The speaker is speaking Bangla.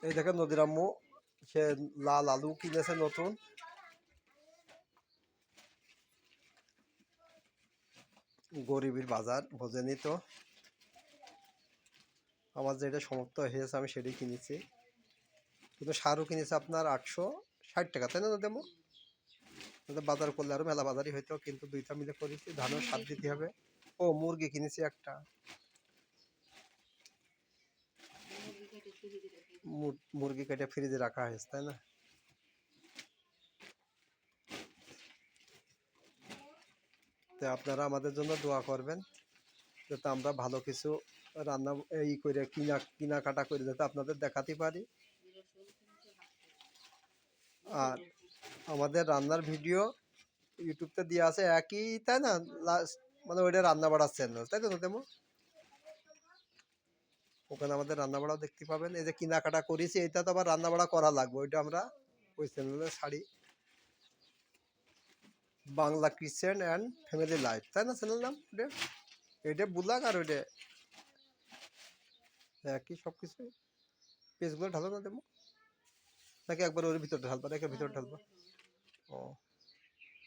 এই দেখেন নদীর আম্মু সে লাল আলু কিনেছে নতুন। গরিবের বাজার বোঝেনি তো, আমার যেটা সমাপ্ত হয়েছে আমি সেটাই কিনেছি। কিন্তু সারও কিনেছে আপনার 860 টাকা, তাই না দেবো? বাজার করলে আরো মেলা বাজারই হইতো, কিন্তু দুইটা মিলে করেছি, ধানও সার দিতে হবে। ও মুরগি কিনেছি একটা, মুরগি কেটে ফ্রিজে রাখা হয়েছে, তাই না? তো আপনারা আমাদের জন্য দোয়া করবেন যাতে আমরা ভালো কিছু রান্না এই করে কিনাকাটা করে যাতে আপনাদের দেখাতে পারি। আর আমাদের রান্নার ভিডিও ইউটিউবতে দিয়ে আছে একই, তাই না? লাস্ট মানে ওইটা রান্না বাড়ার চ্যানেল, তাই তো তেমন ওখানে আমাদের রান্না বাড়াও দেখতে পাবেন। এই যে কেনাকাটা করেছি এটা তো আবার রান্না বাড়া করা লাগবে, ওইটা আমরা ওই চ্যানেলে ছাড়ি। Bangla kitchen and family life, তাই না চ্যানেল নাম? ওইটা এইটা বুলাক আর ওইটা একই সব কিছু। পেজগুলো ঢালো না দেবো নাকি একবার ওর ভিতর ঢালবা, একের ভিতর ঢালবা? ও